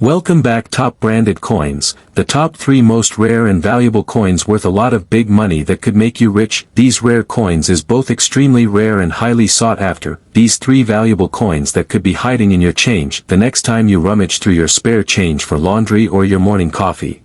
Welcome back. Top branded coins. The top 3 most rare and valuable coins worth a lot of big money that could make you rich. These rare coins is both extremely rare and highly sought after. These 3 valuable coins that could be hiding in your change the next time you rummage through your spare change for laundry or your morning coffee.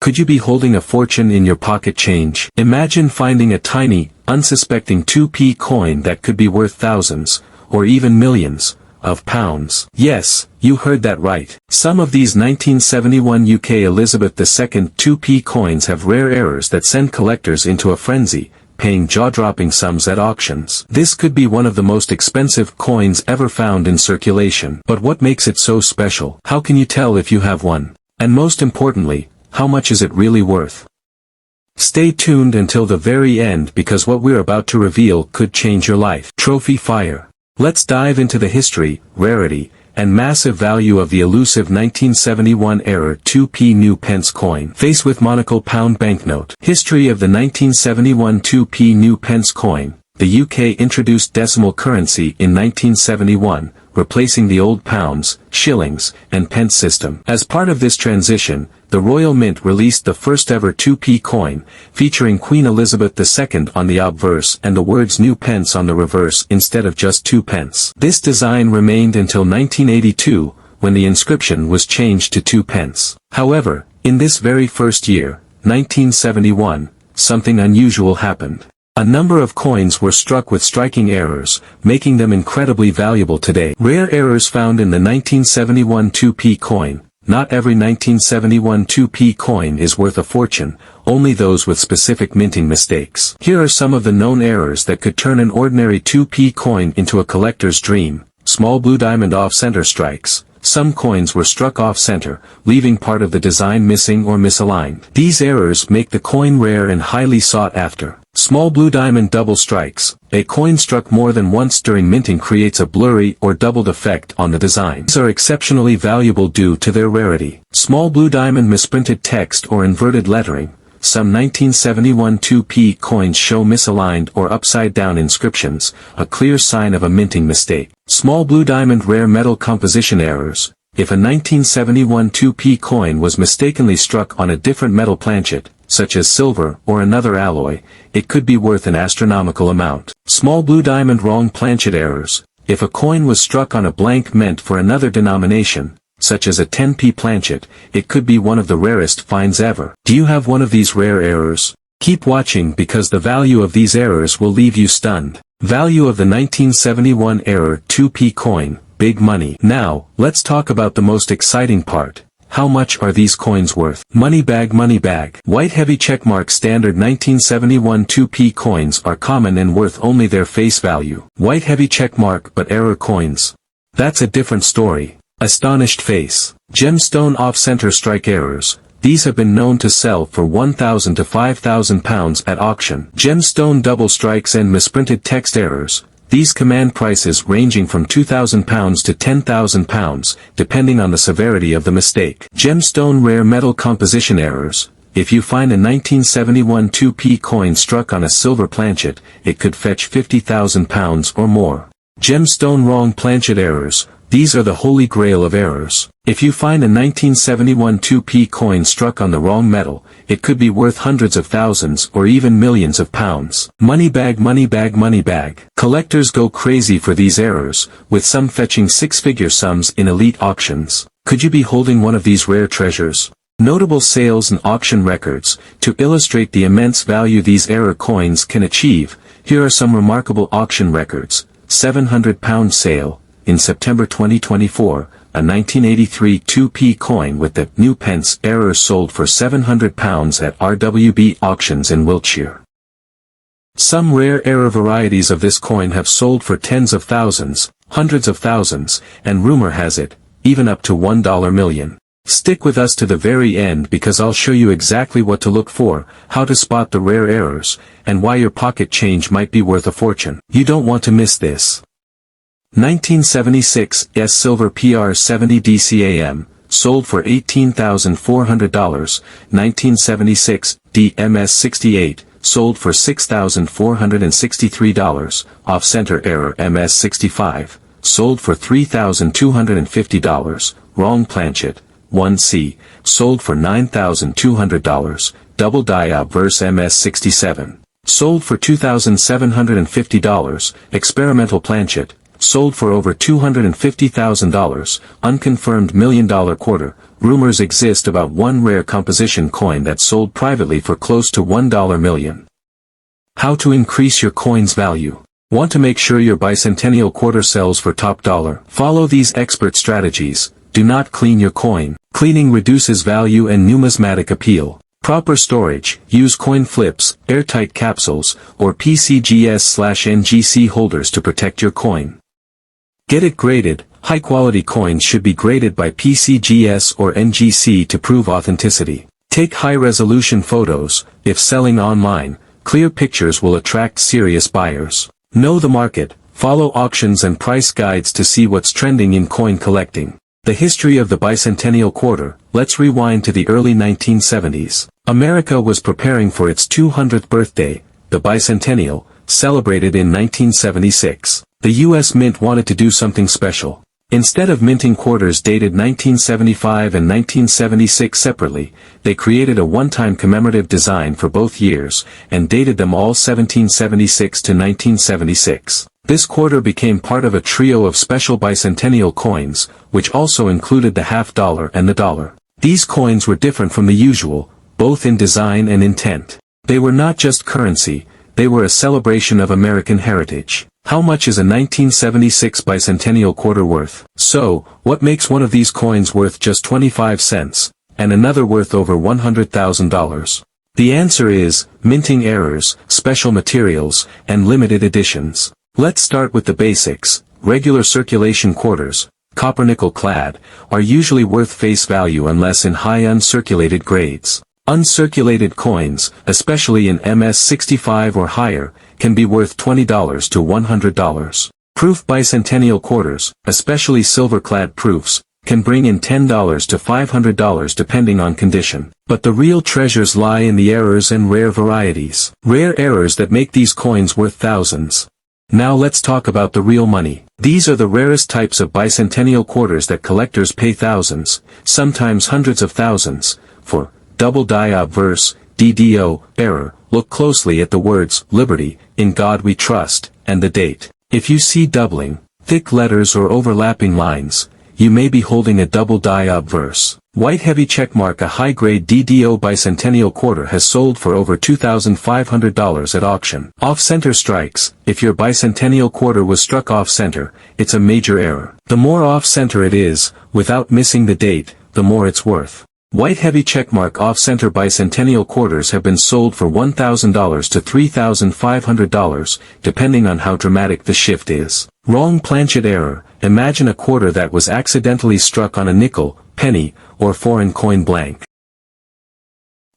Could you be holding a fortune in your pocket change? Imagine finding a tiny, unsuspecting 2p coin that could be worth thousands, or even millions, of pounds. Yes, you heard that right. Some of these 1971 UK Elizabeth II 2p coins have rare errors that send collectors into a frenzy, paying jaw-dropping sums at auctions. This could be one of the most expensive coins ever found in circulation. But what makes it so special? How can you tell if you have one? And most importantly, how much is it really worth? Stay tuned until the very end because what we're about to reveal could change your life. Trophy fire. Let's dive into the history, rarity, and massive value of the elusive 1971-era 2p new pence coin. Face with monocle pound banknote. History of the 1971 2p new pence coin. The UK introduced decimal currency in 1971, replacing the old pounds, shillings, and pence system. As part of this transition, the Royal Mint released the first ever 2p coin, featuring Queen Elizabeth II on the obverse and the words new pence on the reverse instead of just 2 pence. This design remained until 1982, when the inscription was changed to 2 pence. However, in this very first year, 1971, something unusual happened. A number of coins were struck with striking errors, making them incredibly valuable today. Rare errors found in the 1971 2p coin. Not every 1971 2p coin is worth a fortune, only those with specific minting mistakes. Here are some of the known errors that could turn an ordinary 2p coin into a collector's dream. Small blue diamond off-center strikes. Some coins were struck off-center, leaving part of the design missing or misaligned. These errors make the coin rare and highly sought after. Small blue diamond double strikes. A coin struck more than once during minting creates a blurry or doubled effect on the design. These are exceptionally valuable due to their rarity. Small blue diamond misprinted text or inverted lettering. Some 1971 2p coins show misaligned or upside-down inscriptions, a clear sign of a minting mistake. Small blue diamond rare metal composition errors. If a 1971 2p coin was mistakenly struck on a different metal planchet, such as silver or another alloy, it could be worth an astronomical amount. Small blue diamond wrong planchet errors. If a coin was struck on a blank meant for another denomination, such as a 10p planchet, it could be one of the rarest finds ever. Do you have one of these rare errors? Keep watching because the value of these errors will leave you stunned. Value of the 1971 error 2p coin, big money. Now, let's talk about the most exciting part. How much are these coins worth? Money bag. White heavy checkmark standard 1971 2p coins are common and worth only their face value. White heavy checkmark but error coins. That's a different story. Astonished face. Gemstone off-center strike errors. These have been known to sell for £1,000 to £5,000 at auction. Gemstone double strikes and misprinted text errors. These command prices ranging from £2,000 to £10,000, depending on the severity of the mistake. Gemstone rare metal composition errors. If you find a 1971 2p coin struck on a silver planchet, it could fetch £50,000 or more. Gemstone wrong planchet errors. These are the holy grail of errors. If you find a 1971 2p coin struck on the wrong metal, it could be worth hundreds of thousands or even millions of pounds. Money bag. Collectors go crazy for these errors, with some fetching six-figure sums in elite auctions. Could you be holding one of these rare treasures? Notable sales and auction records. To illustrate the immense value these error coins can achieve, here are some remarkable auction records. £700 sale. In September 2024, a 1983 2p coin with the new pence error sold for £700 at RWB auctions in Wiltshire. Some rare error varieties of this coin have sold for tens of thousands, hundreds of thousands, and rumor has it, even up to $1 million. Stick with us to the very end because I'll show you exactly what to look for, how to spot the rare errors, and why your pocket change might be worth a fortune. You don't want to miss this. 1976 S Silver PR70 DCAM, sold for $18,400. 1976 DMS68, sold for $6,463. Off-center error MS65, sold for $3,250. Wrong planchet, 1C, sold for $9,200, double die obverse MS 67. Sold for $2,750, experimental planchet, sold for over $250,000, unconfirmed $1 million quarter. Rumors exist about one rare composition coin that sold privately for close to $1 million. How to increase your coin's value. Want to make sure your bicentennial quarter sells for top dollar? Follow these expert strategies. Do not clean your coin. Cleaning reduces value and numismatic appeal. Proper storage. Use coin flips, airtight capsules, or PCGS/NGC holders to protect your coin. Get it graded. High-quality coins should be graded by PCGS or NGC to prove authenticity. Take high-resolution photos. If selling online, clear pictures will attract serious buyers. Know the market. Follow auctions and price guides to see what's trending in coin collecting. The history of the bicentennial quarter. Let's rewind to the early 1970s. America was preparing for its 200th birthday, the bicentennial, celebrated in 1976. The U.S. Mint wanted to do something special. Instead of minting quarters dated 1975 and 1976 separately, they created a one-time commemorative design for both years, and dated them all 1776 to 1976. This quarter became part of a trio of special bicentennial coins, which also included the half dollar and the dollar. These coins were different from the usual, both in design and intent. They were not just currency, they were a celebration of American heritage. How much is a 1976 bicentennial quarter worth? So, what makes one of these coins worth just 25 cents, and another worth over $100,000? The answer is, minting errors, special materials, and limited editions. Let's start with the basics. Regular circulation quarters, copper nickel clad, are usually worth face value unless in high uncirculated grades. Uncirculated coins, especially in MS 65 or higher, can be worth $20 to $100. Proof bicentennial quarters, especially silver-clad proofs, can bring in $10 to $500 depending on condition. But the real treasures lie in the errors and rare varieties. Rare errors that make these coins worth thousands. Now let's talk about the real money. These are the rarest types of bicentennial quarters that collectors pay thousands, sometimes hundreds of thousands, for. Double die obverse, DDO, error. Look closely at the words, Liberty, In God We Trust, and the date. If you see doubling, thick letters or overlapping lines, you may be holding a double die obverse. White heavy checkmark. A high-grade DDO bicentennial quarter has sold for over $2,500 at auction. Off-center strikes. If your bicentennial quarter was struck off-center, it's a major error. The more off-center it is, without missing the date, the more it's worth. White heavy checkmark off-center bicentennial quarters have been sold for $1,000 to $3,500, depending on how dramatic the shift is. Wrong planchet error. Imagine a quarter that was accidentally struck on a nickel, penny, or foreign coin blank.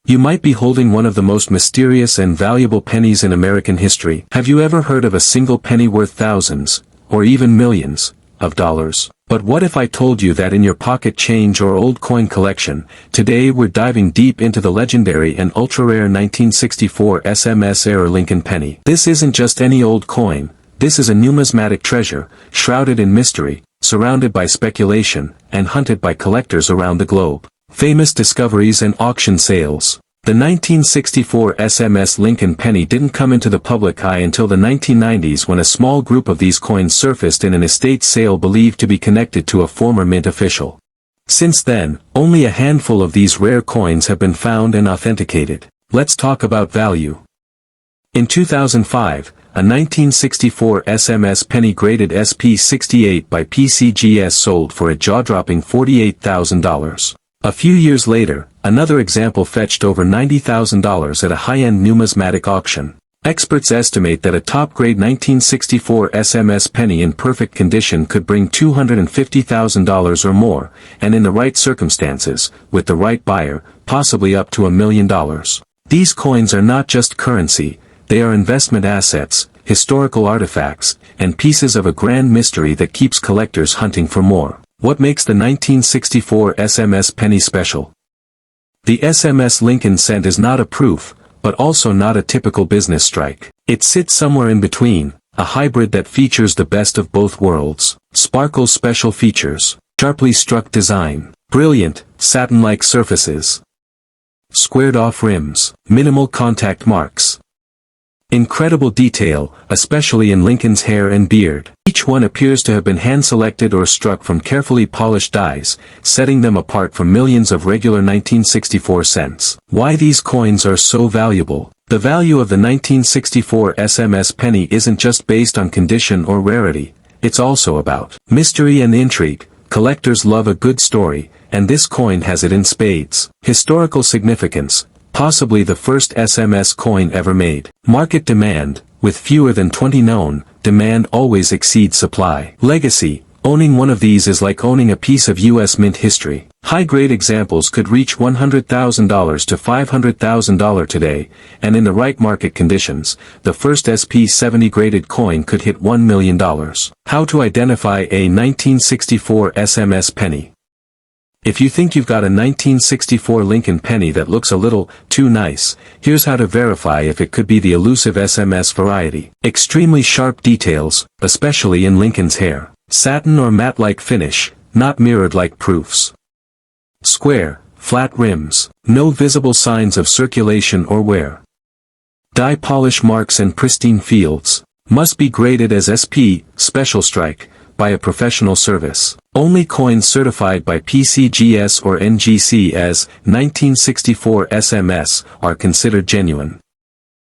You might be holding one of the most mysterious and valuable pennies in American history. Have you ever heard of a single penny worth thousands, or even millions, of dollars? But what if I told you that in your pocket change or old coin collection, today we're diving deep into the legendary and ultra-rare 1964 SMS era Lincoln penny. This isn't just any old coin, this is a numismatic treasure, shrouded in mystery, surrounded by speculation, and hunted by collectors around the globe. Famous discoveries and auction sales. The 1964 SMS Lincoln penny didn't come into the public eye until the 1990s when a small group of these coins surfaced in an estate sale believed to be connected to a former mint official. Since then, only a handful of these rare coins have been found and authenticated. Let's talk about value. In 2005, a 1964 SMS penny graded SP 68 by PCGS sold for a jaw-dropping $48,000. A few years later, another example fetched over $90,000 at a high-end numismatic auction. Experts estimate that a top-grade 1964 SMS penny in perfect condition could bring $250,000 or more, and in the right circumstances, with the right buyer, possibly up to $1 million. These coins are not just currency, they are investment assets, historical artifacts, and pieces of a grand mystery that keeps collectors hunting for more. What makes the 1964 SMS penny special? The SMS Lincoln cent is not a proof, but also not a typical business strike. It sits somewhere in between, a hybrid that features the best of both worlds. Sparkle's special features. Sharply struck design. Brilliant, satin-like surfaces. Squared-off rims. Minimal contact marks. Incredible detail, especially in Lincoln's hair and beard. Each one appears to have been hand-selected or struck from carefully polished dies, setting them apart from millions of regular 1964 cents. Why these coins are so valuable? The value of the 1964 SMS penny isn't just based on condition or rarity, it's also about mystery and intrigue. Collectors love a good story, and this coin has it in spades. Historical significance. Possibly the first SMS coin ever made. Market demand. With fewer than 20 known, demand always exceeds supply. Legacy. Owning one of these is like owning a piece of U.S. mint history. High-grade examples could reach $100,000 to $500,000 today, and in the right market conditions, the first SP 70 graded coin could hit $1 million. How to identify a 1964 SMS penny? If you think you've got a 1964 Lincoln penny that looks a little too nice, here's how to verify if it could be the elusive SMS variety. Extremely sharp details, especially in Lincoln's hair. Satin or matte-like finish, not mirrored-like proofs. Square, flat rims. No visible signs of circulation or wear. Die polish marks and pristine fields. Must be graded as SP, Special Strike, by a professional service. Only coins certified by PCGS or NGC as 1964 SMS are considered genuine.